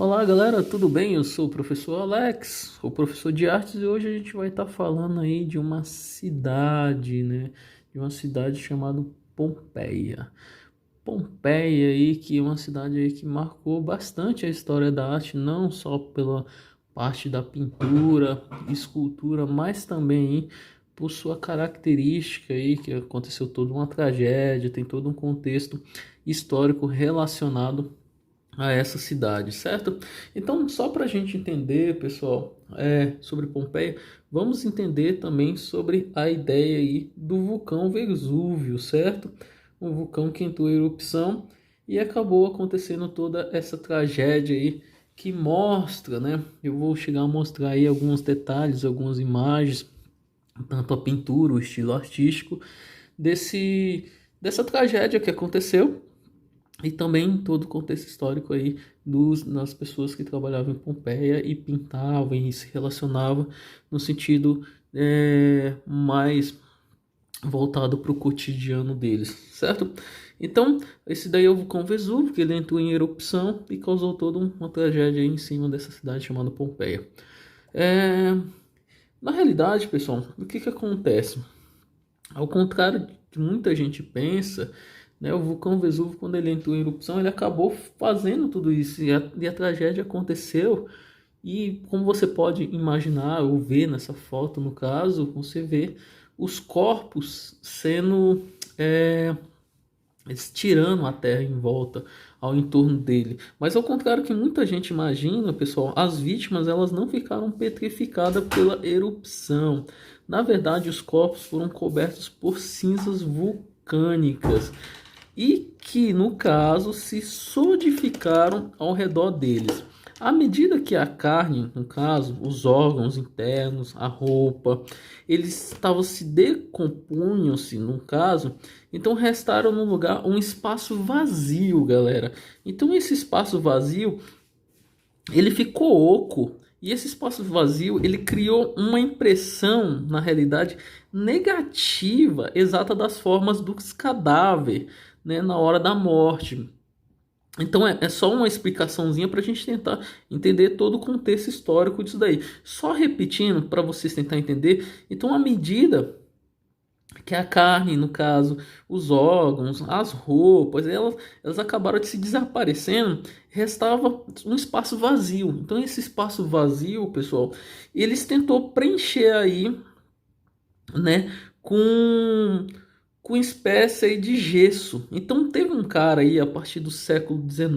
Olá galera, tudo bem? Eu sou o professor Alex, sou professor de artes e hoje a gente vai estar falando aí de uma cidade, né? De uma cidade chamada Pompeia. Pompeia aí, que é uma cidade aí que marcou bastante a história da arte, não só pela parte da pintura, escultura, mas também aí por sua característica aí, que aconteceu toda uma tragédia, tem todo um contexto histórico relacionado a essa cidade, certo? Então, só para a gente entender, pessoal, sobre Pompeia, vamos entender também sobre a ideia aí do vulcão Vesúvio, certo? Um vulcão que entrou em erupção e acabou acontecendo toda essa tragédia aí que mostra, né? Eu vou chegar a mostrar aí alguns detalhes, algumas imagens, tanto a pintura, o estilo artístico dessa tragédia que aconteceu e também todo o contexto histórico aí das pessoas que trabalhavam em Pompeia e pintavam e se relacionavam no sentido mais voltado para o cotidiano deles, certo? Então, esse daí é o vulcão Vesúvio, que ele entrou em erupção e causou toda uma tragédia aí em cima dessa cidade chamada Pompeia. É, Na realidade, pessoal, o que acontece? Ao contrário do que muita gente pensa, né, o vulcão Vesúvio, quando ele entrou em erupção, ele acabou fazendo tudo isso e a tragédia aconteceu. E como você pode imaginar ou ver nessa foto, no caso, você vê os corpos sendo eles tirando a terra em volta ao entorno dele. Mas ao contrário que muita gente imagina, pessoal, as vítimas elas não ficaram petrificadas pela erupção. Na verdade, os corpos foram cobertos por cinzas vulcânicas e que, no caso, se solidificaram ao redor deles. À medida que a carne, no caso, os órgãos internos, a roupa, eles estavam se decompunham-se, no caso, então restaram no lugar um espaço vazio, galera. Então esse espaço vazio, ele ficou oco. E esse espaço vazio, ele criou uma impressão, na realidade, negativa, exata das formas dos cadáveres, né, na hora da morte. Então é só uma explicaçãozinha para a gente tentar entender todo o contexto histórico disso daí. Só repetindo para vocês tentar entender. Então, à medida que a carne, no caso, os órgãos, as roupas, elas acabaram de se desaparecendo, restava um espaço vazio. Então, esse espaço vazio, pessoal, eles tentou preencher aí, né, com espécie aí de gesso. Então teve um cara aí a partir do século XIX,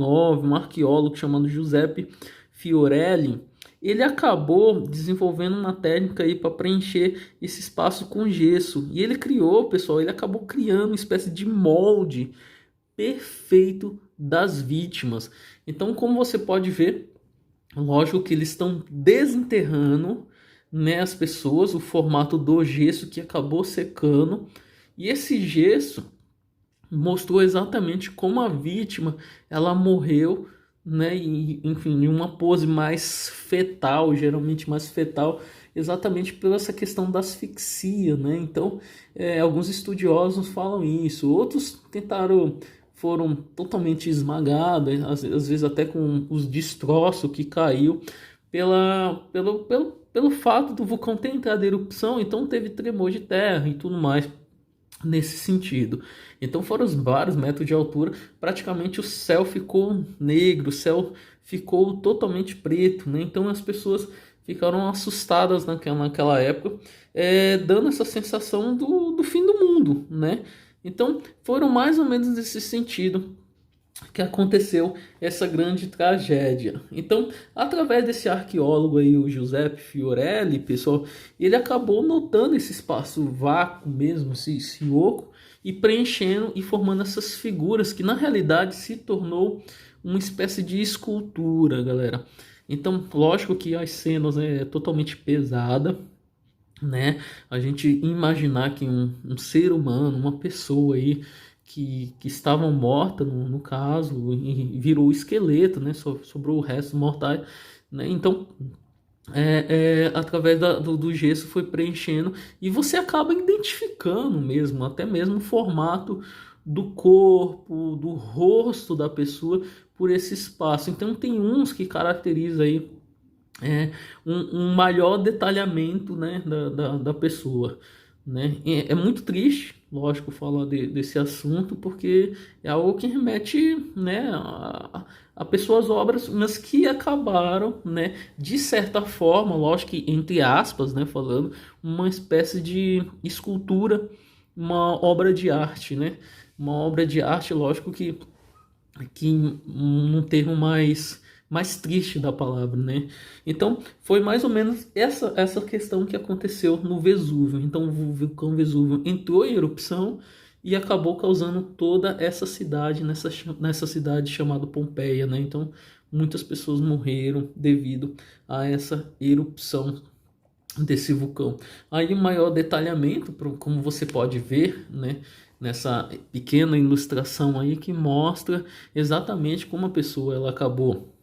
um arqueólogo chamado Giuseppe Fiorelli. Ele acabou desenvolvendo uma técnica aí para preencher esse espaço com gesso. E ele criou, pessoal, ele acabou criando uma espécie de molde perfeito das vítimas. Então, como você pode ver, lógico que eles estão desenterrando, né, as pessoas, o formato do gesso que acabou secando. E esse gesso mostrou exatamente como a vítima ela morreu, né, enfim, em uma pose mais fetal, geralmente mais fetal, exatamente por essa questão da asfixia, né? Então, alguns estudiosos falam isso, outros foram totalmente esmagados, às vezes até com os destroços que caiu pelo fato do vulcão ter entrado em erupção, então teve tremor de terra e tudo mais nesse sentido. Então foram os vários metros de altura, praticamente o céu ficou negro, o céu ficou totalmente preto, né? Então as pessoas ficaram assustadas naquela época, dando essa sensação do fim do mundo, né? Então foram mais ou menos nesse sentido que aconteceu essa grande tragédia. Então, através desse arqueólogo aí, o Giuseppe Fiorelli, pessoal, ele acabou notando esse espaço vácuo mesmo, esse oco, e preenchendo e formando essas figuras que na realidade se tornou uma espécie de escultura, galera. Então, lógico que as cenas é totalmente pesada, né? A gente imaginar que um ser humano, uma pessoa aí que estava morta no caso e virou esqueleto, né? Sobrou o resto mortais, né? Então através do gesso foi preenchendo e você acaba identificando mesmo, até mesmo o formato do corpo, do rosto da pessoa por esse espaço. Então tem uns que caracteriza aí um maior detalhamento, né, da pessoa, né? É muito triste, lógico, falar desse assunto, porque é algo que remete, né, a pessoas, obras, mas que acabaram, né, de certa forma, lógico que entre aspas, né, falando, uma espécie de escultura, uma obra de arte, né? Uma obra de arte, lógico que um termo mais triste da palavra, né? Então, foi mais ou menos essa questão que aconteceu no Vesúvio. Então, o vulcão Vesúvio entrou em erupção e acabou causando toda essa cidade, nessa cidade chamada Pompeia, né? Então, muitas pessoas morreram devido a essa erupção desse vulcão. Aí, maior detalhamento, como você pode ver, né? Nessa pequena ilustração aí que mostra exatamente como a pessoa ela acabou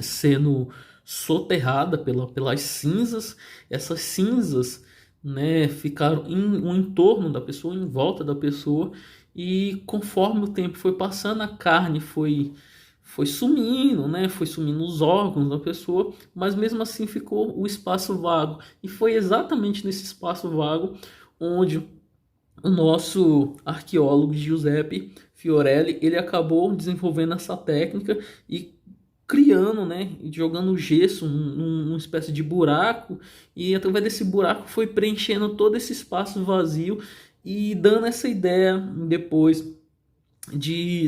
sendo soterrada pelas cinzas. Essas cinzas, né, ficaram no entorno da pessoa, em volta da pessoa, e conforme o tempo foi passando, a carne foi sumindo, né? Foi sumindo os órgãos da pessoa, mas mesmo assim ficou o espaço vago. E foi exatamente nesse espaço vago onde o nosso arqueólogo Giuseppe Fiorelli, ele acabou desenvolvendo essa técnica e criando, né, jogando gesso numa espécie de buraco, e através desse buraco foi preenchendo todo esse espaço vazio e dando essa ideia depois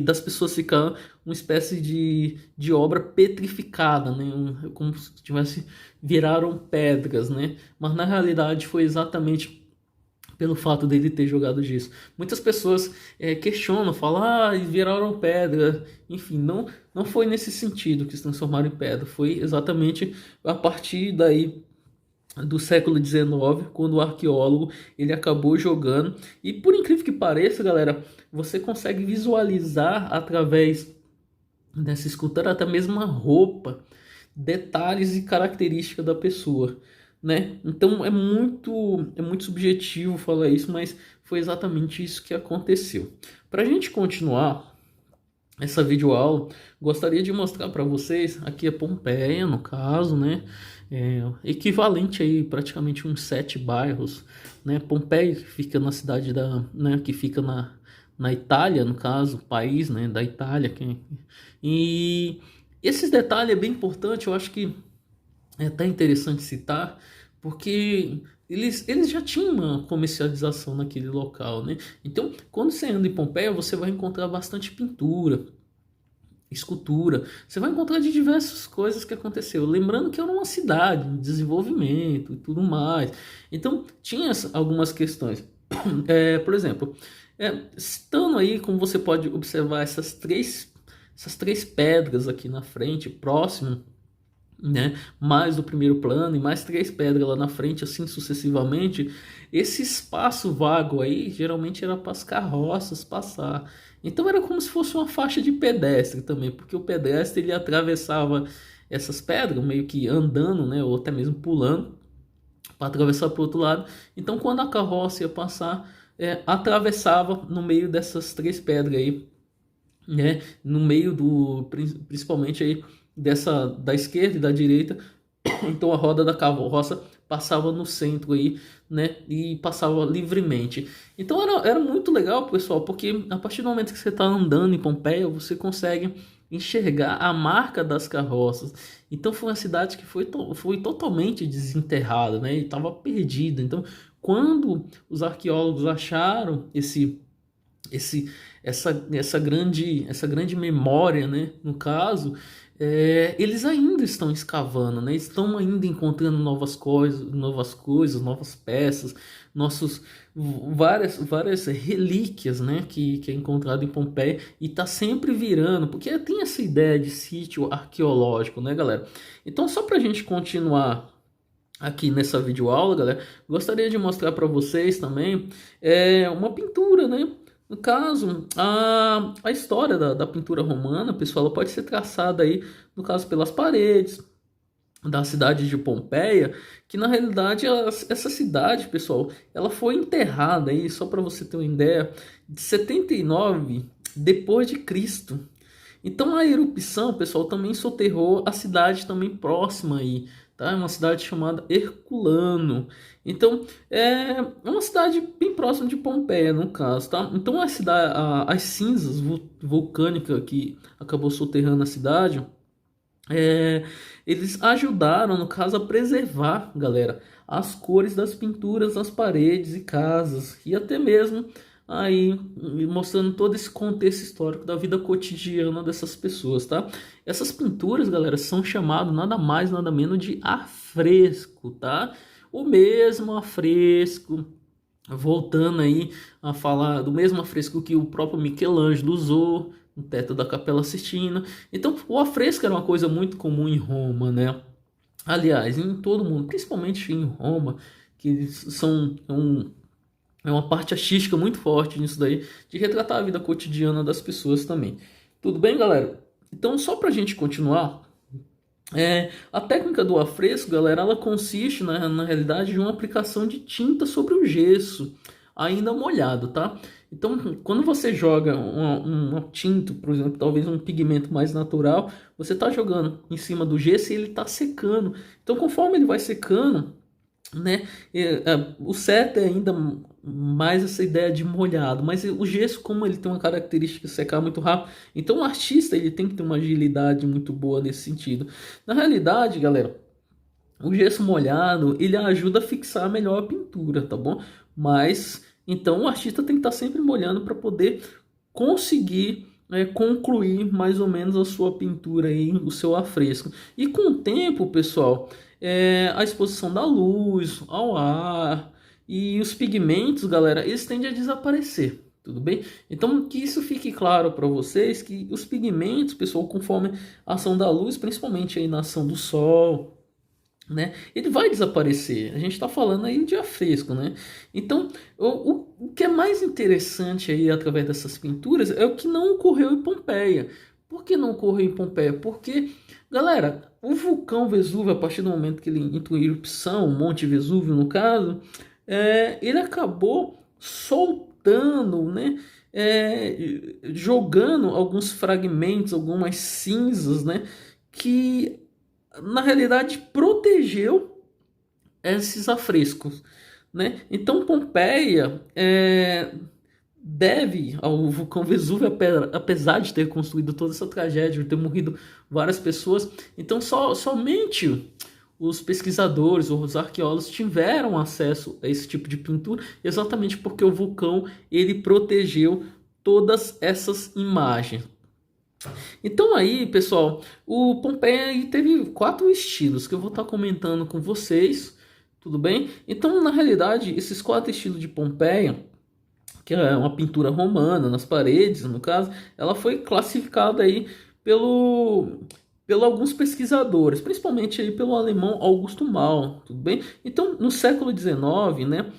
das pessoas ficar uma espécie de obra petrificada, né? Como se tivesse viraram pedras, né? Mas na realidade foi exatamente pelo fato dele ter jogado gesso. Muitas pessoas questionam, falam, viraram pedra. Enfim, não foi nesse sentido que se transformaram em pedra. Foi exatamente a partir daí do século XIX, quando o arqueólogo ele acabou jogando. E por incrível que pareça, galera, você consegue visualizar através dessa escultura até mesmo a roupa, detalhes e características da pessoa, né? Então é muito subjetivo falar isso, mas foi exatamente isso que aconteceu. Para a gente continuar essa videoaula, gostaria de mostrar para vocês aqui a Pompeia, no caso, né? Equivalente aí praticamente uns 7 bairros, né? Pompeia que fica na cidade né? Que fica na Itália, no caso, país, né? Da Itália, e esses detalhes é bem importante, eu acho que é até interessante citar, porque eles já tinham uma comercialização naquele local, né? Então, quando você anda em Pompeia, você vai encontrar bastante pintura, escultura, você vai encontrar de diversas coisas que aconteceu. Lembrando que era uma cidade, um desenvolvimento e tudo mais. Então, tinha algumas questões. Por exemplo, citando aí, como você pode observar, essas três pedras aqui na frente, próximo, né? Mais do primeiro plano e mais 3 pedras lá na frente, assim sucessivamente. Esse espaço vago aí geralmente era para as carroças passar. Então era como se fosse uma faixa de pedestre também, porque o pedestre ele atravessava essas pedras meio que andando, né? Ou até mesmo pulando para atravessar para o outro lado. Então quando a carroça ia passar, atravessava no meio dessas 3 pedras aí, né? No meio principalmente aí da esquerda e da direita. Então a roda da carroça passava no centro aí, né? E passava livremente. Então era muito legal, pessoal, porque a partir do momento que você está andando em Pompeia, você consegue enxergar a marca das carroças. Então foi uma cidade que foi totalmente desenterrada, né? E estava perdida. Então quando os arqueólogos acharam essa grande memória, né? No caso, eles ainda estão escavando, né? Estão ainda encontrando novas coisas, novas peças, várias relíquias, né? Que é encontrado em Pompeia e está sempre virando, porque tem essa ideia de sítio arqueológico, né, galera? Então, só para a gente continuar aqui nessa videoaula, galera, gostaria de mostrar para vocês também uma pintura, né? No caso, a história da pintura romana, pessoal, ela pode ser traçada aí, no caso, pelas paredes, da cidade de Pompeia, que na realidade essa cidade, pessoal, ela foi enterrada aí, só para você ter uma ideia, de 79 depois de Cristo. Então a erupção, pessoal, também soterrou a cidade também próxima aí, tá? É uma cidade chamada Herculano. Então é uma cidade bem próxima de Pompeia, no caso, tá? Então a cidade, as cinzas vulcânicas que acabou soterrando a cidade, é, eles ajudaram, no caso, a preservar, galera, as cores das pinturas nas paredes e casas, e até mesmo aí mostrando todo esse contexto histórico da vida cotidiana dessas pessoas, tá? Essas pinturas, galera, são chamadas nada mais, nada menos de afresco, tá? O mesmo afresco, voltando aí a falar do mesmo afresco que o próprio Michelangelo usou no teto da Capela Sistina. Então, o afresco era uma coisa muito comum em Roma, né? Aliás, em todo mundo, principalmente em Roma, que é uma parte artística muito forte nisso daí, de retratar a vida cotidiana das pessoas também. Tudo bem, galera? Então, só para a gente continuar, a técnica do afresco, galera, ela consiste, na realidade, de uma aplicação de tinta sobre o gesso, ainda molhado, tá? Então, quando você joga uma tinta, por exemplo, talvez um pigmento mais natural, você está jogando em cima do gesso e ele está secando. Então, conforme ele vai secando, né? O certo é ainda mais essa ideia de molhado, mas o gesso, como ele tem uma característica de secar muito rápido, então o artista ele tem que ter uma agilidade muito boa nesse sentido. Na realidade, galera, o gesso molhado ele ajuda a fixar melhor a pintura, tá bom? Mas então o artista tem que estar sempre molhando para poder conseguir concluir mais ou menos a sua pintura aí, o seu afresco. E com o tempo, pessoal, a exposição da luz, ao ar e os pigmentos, galera, eles tendem a desaparecer. Tudo bem? Então, que isso fique claro para vocês que os pigmentos, pessoal, conforme a ação da luz, principalmente aí na ação do sol, né? Ele vai desaparecer. A gente está falando aí de afresco, né? Então, o que é mais interessante aí através dessas pinturas é o que não ocorreu em Pompeia. Por que não ocorreu em Pompeia? Porque, galera, o vulcão Vesúvio, a partir do momento que ele entrou em erupção, o Monte Vesúvio no caso, ele acabou soltando, né? Jogando alguns fragmentos, algumas cinzas, né? Que na realidade protegeu esses afrescos, né? Então Pompeia deve ao vulcão Vesúvio, apesar de ter construído toda essa tragédia, de ter morrido várias pessoas, então somente os pesquisadores ou os arqueólogos tiveram acesso a esse tipo de pintura, exatamente porque o vulcão ele protegeu todas essas imagens. Então aí, pessoal, o Pompeia teve 4 estilos que eu vou estar comentando com vocês, tudo bem? Então, na realidade, esses 4 estilos de Pompeia, que é uma pintura romana nas paredes, no caso, ela foi classificada aí pelo alguns pesquisadores, principalmente aí pelo alemão Augusto Mal, tudo bem? Então, no século XIX, né,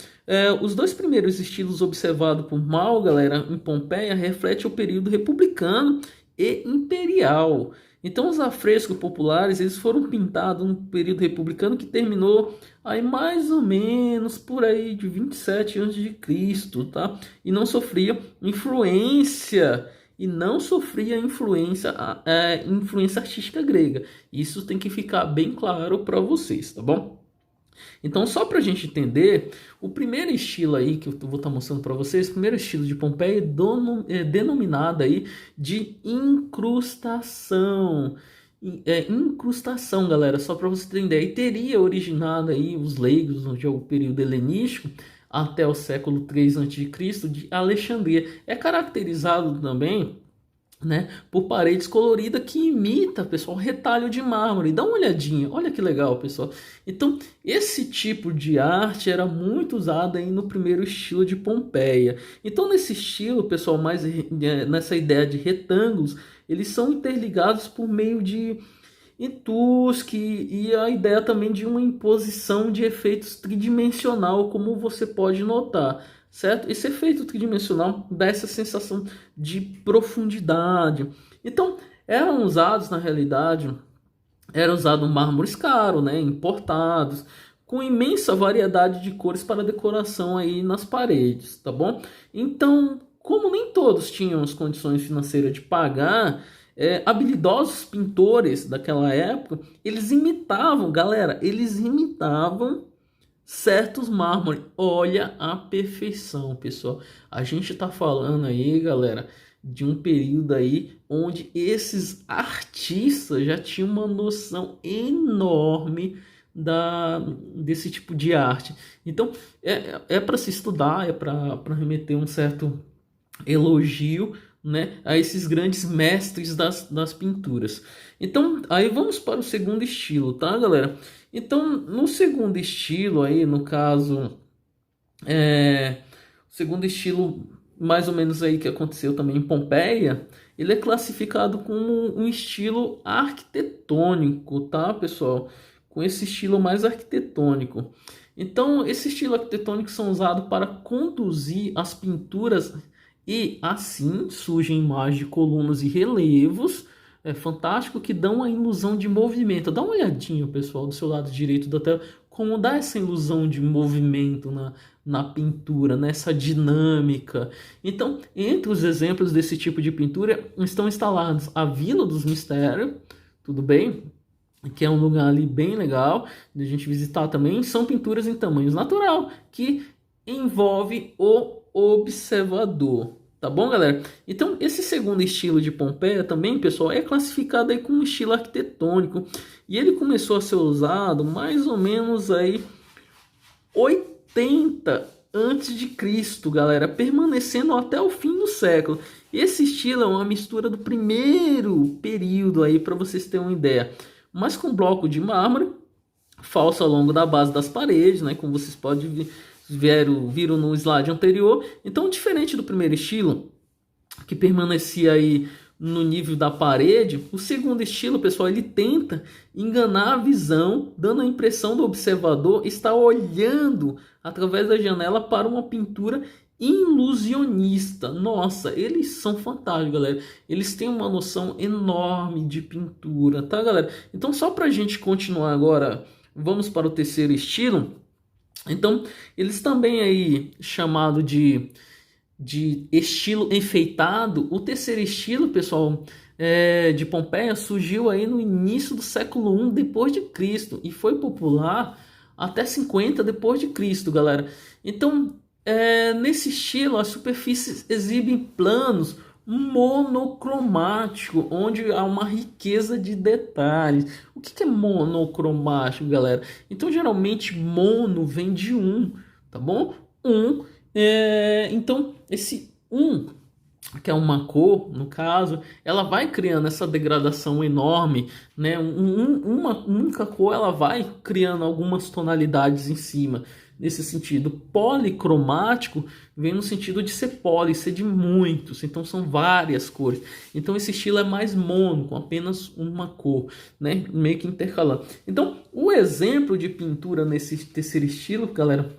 os 2 primeiros estilos observados por Mal, galera, em Pompeia, refletem o período republicano e imperial. Então os afrescos populares eles foram pintados no período republicano que terminou aí mais ou menos por aí de 27 a.C., tá? E não sofria influência artística grega. Isso tem que ficar bem claro para vocês, tá bom? Então, só para a gente entender, o primeiro estilo aí que eu vou estar mostrando para vocês, o primeiro estilo de Pompeia é denominado aí de incrustação. Incrustação, galera, só para você entender, e teria originado aí os leigos no período helenístico até o século 3 a.C. de Alexandria. É caracterizado também, né, por paredes coloridas que imita, pessoal, retalho de mármore. Dá uma olhadinha, olha que legal, pessoal. Então, esse tipo de arte era muito usado aí no primeiro estilo de Pompeia. Então, nesse estilo, pessoal, mais nessa ideia de retângulos, eles são interligados por meio de entusque e a ideia também de uma imposição de efeitos tridimensional, como você pode notar, certo? Esse efeito tridimensional dá essa sensação de profundidade. Então, eram usados na realidade era usado mármores caros, né, importados, com imensa variedade de cores para decoração aí nas paredes, tá bom? Então, como nem todos tinham as condições financeiras de pagar, habilidosos pintores daquela época, eles imitavam, galera, eles imitavam certos mármores. Olha a perfeição, pessoal. A gente tá falando aí, galera, de um período aí onde esses artistas já tinham uma noção enorme desse tipo de arte. Então, é para se estudar, é para remeter um certo elogio, né, a esses grandes mestres das pinturas. Então, aí vamos para o segundo estilo, tá, galera? Então, no segundo estilo aí, no caso, o segundo estilo mais ou menos aí que aconteceu também em Pompeia, ele é classificado como um estilo arquitetônico, tá, pessoal? Com esse estilo mais arquitetônico. Então, esse estilo arquitetônico são usados para conduzir as pinturas e assim surgem imagens de colunas e relevos fantástico que dão a ilusão de movimento. Dá uma olhadinha, pessoal, do seu lado direito da tela, como dá essa ilusão de movimento na pintura, nessa dinâmica. Então, entre os exemplos desse tipo de pintura estão instalados a Vila dos Mistérios, tudo bem? Que é um lugar ali bem legal de a gente visitar também. São pinturas em tamanhos natural que envolve o observador. Tá bom, galera? Então, esse segundo estilo de Pompeia também, pessoal, é classificado aí como um estilo arquitetônico. E ele começou a ser usado mais ou menos aí 80 antes de Cristo, galera, permanecendo até o fim do século. Esse estilo é uma mistura do primeiro período aí, para vocês terem uma ideia. Mas com bloco de mármore falso ao longo da base das paredes, né? Como vocês podem ver, viram no slide anterior. Então, diferente do primeiro estilo, que permanecia aí no nível da parede, o segundo estilo, pessoal, ele tenta enganar a visão, dando a impressão do observador estar olhando através da janela para uma pintura ilusionista. Nossa, eles são fantásticos, galera. Eles têm uma noção enorme de pintura, tá, galera? Então, só para a gente continuar agora, vamos para o terceiro estilo. Então, eles também aí chamado de estilo enfeitado. O terceiro estilo, pessoal, de Pompeia surgiu aí no início do século I depois de Cristo e foi popular até 50 depois de Cristo, galera. Então, nesse estilo, as superfícies exibem planos monocromático, onde há uma riqueza de detalhes. O que é monocromático, galera? Então, geralmente, mono vem de um, tá bom? Então, esse que é uma cor, no caso, ela vai criando essa degradação enorme, né? Uma única cor, ela vai criando algumas tonalidades em cima. Nesse sentido, policromático vem no sentido de ser poli, ser de muitos, então são várias cores. Então esse estilo é mais mono, com apenas uma cor, né? Meio que intercalando. Então, o exemplo de pintura nesse terceiro estilo, galera,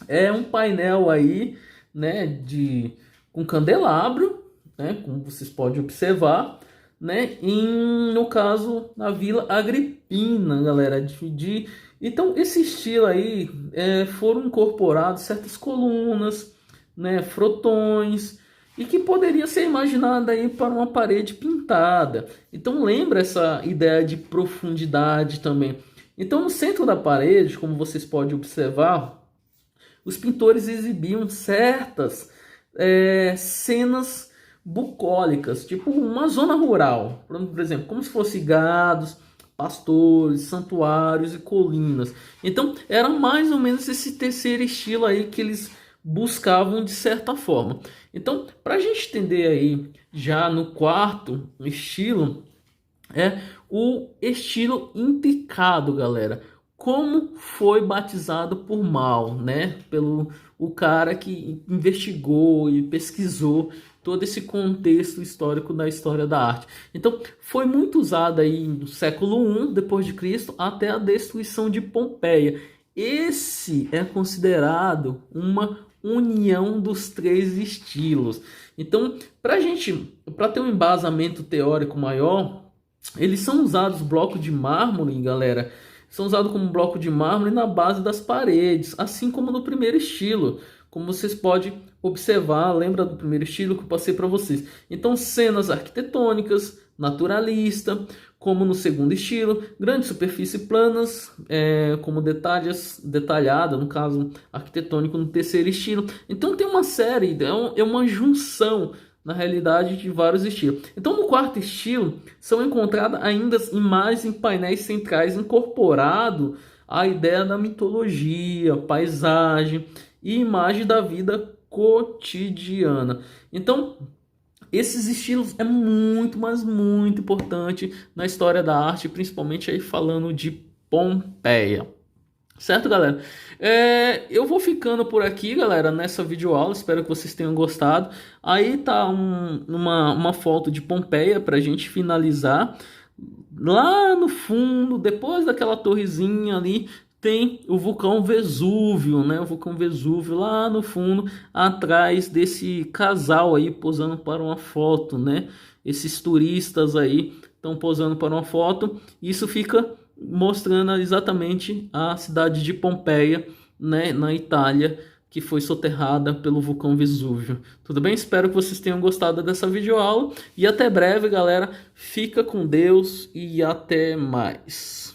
é um painel aí, né, com candelabro, né, como vocês podem observar, né, no caso na Vila Agripina, galera, então esse estilo aí foram incorporados certas colunas, né, frotões, e que poderia ser imaginada aí para uma parede pintada. Então lembra essa ideia de profundidade também. Então no centro da parede, como vocês podem observar, os pintores exibiam certas cenas bucólicas, tipo uma zona rural, por exemplo, como se fosse gados, pastores, santuários e colinas. Então era mais ou menos esse terceiro estilo aí que eles buscavam de certa forma. Então, para a gente entender aí, já no quarto estilo, é o estilo intricado, galera. Como foi batizado por Mal, né? Pelo o cara que investigou e pesquisou todo esse contexto histórico da história da arte. Então, foi muito usado aí no século I depois de Cristo até a destruição de Pompeia. Esse é considerado uma união dos três estilos. Então, para ter um embasamento teórico maior, eles são usados bloco de mármore, galera. São usados como bloco de mármore na base das paredes, assim como no primeiro estilo. Como vocês podem observar, lembra do primeiro estilo que eu passei para vocês. Então, cenas arquitetônicas, naturalista, como no segundo estilo, grande superfície planas, como detalhada, no caso arquitetônico no terceiro estilo. Então tem uma série, é uma junção na realidade de vários estilos. Então no quarto estilo são encontradas ainda imagens em painéis centrais incorporado a ideia da mitologia, paisagem e imagem da vida cotidiana. Então esses estilos é muito, mas muito importante na história da arte, principalmente aí falando de Pompeia. Certo, galera? Eu vou ficando por aqui, galera, nessa videoaula. Espero que vocês tenham gostado. Aí tá uma foto de Pompeia para a gente finalizar. Lá no fundo, depois daquela torrezinha ali, tem o vulcão Vesúvio, né? O vulcão Vesúvio lá no fundo, atrás desse casal aí posando para uma foto, né? Esses turistas aí estão posando para uma foto. Isso fica mostrando exatamente a cidade de Pompeia, né? Na Itália, que foi soterrada pelo vulcão Vesúvio. Tudo bem? Espero que vocês tenham gostado dessa videoaula. E até breve, galera. Fica com Deus e até mais.